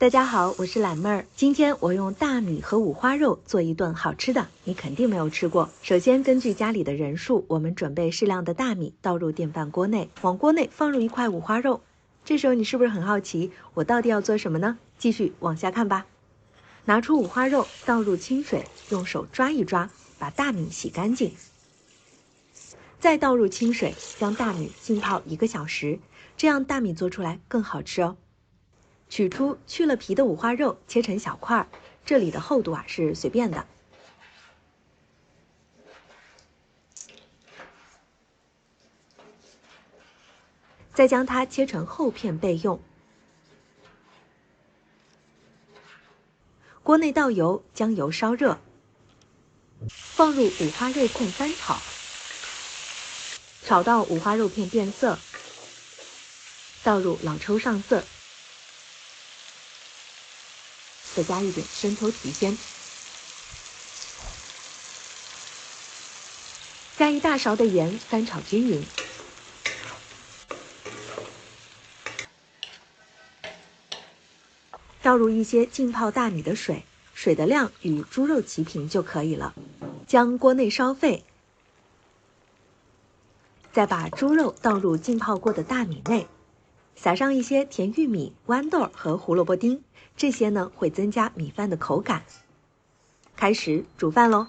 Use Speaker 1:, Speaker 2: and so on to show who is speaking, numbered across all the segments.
Speaker 1: 大家好，我是懒妹儿。今天我用大米和五花肉做一顿好吃的，你肯定没有吃过。首先根据家里的人数，我们准备适量的大米，倒入电饭锅内，往锅内放入一块五花肉。这时候你是不是很好奇，我到底要做什么呢？继续往下看吧。拿出五花肉，倒入清水，用手抓一抓，把大米洗干净。再倒入清水，将大米浸泡1个小时，这样大米做出来更好吃哦。取出去了皮的五花肉，切成小块，这里的厚度是随便的。再将它切成厚片备用。锅内倒油，将油烧热，放入五花肉片翻炒，炒到五花肉片变色，倒入老抽上色。再加一点生抽提鲜，加1大勺的盐，翻炒均匀。倒入一些浸泡大米的水，水的量与猪肉齐平就可以了。将锅内烧沸，再把猪肉倒入浸泡过的大米内，撒上一些甜玉米、豌豆和胡萝卜丁，这些呢会增加米饭的口感。开始煮饭喽。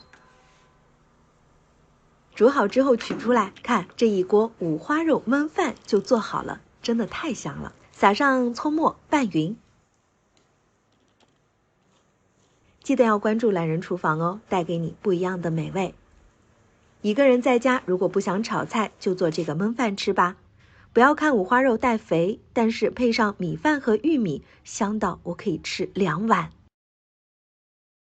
Speaker 1: 煮好之后取出来，看这一锅五花肉焖饭就做好了，真的太香了。撒上葱末拌匀。记得要关注懒人厨房哦，带给你不一样的美味。一个人在家，如果不想炒菜，就做这个焖饭吃吧。不要看五花肉带肥，但是配上米饭和玉米，香到我可以吃2碗。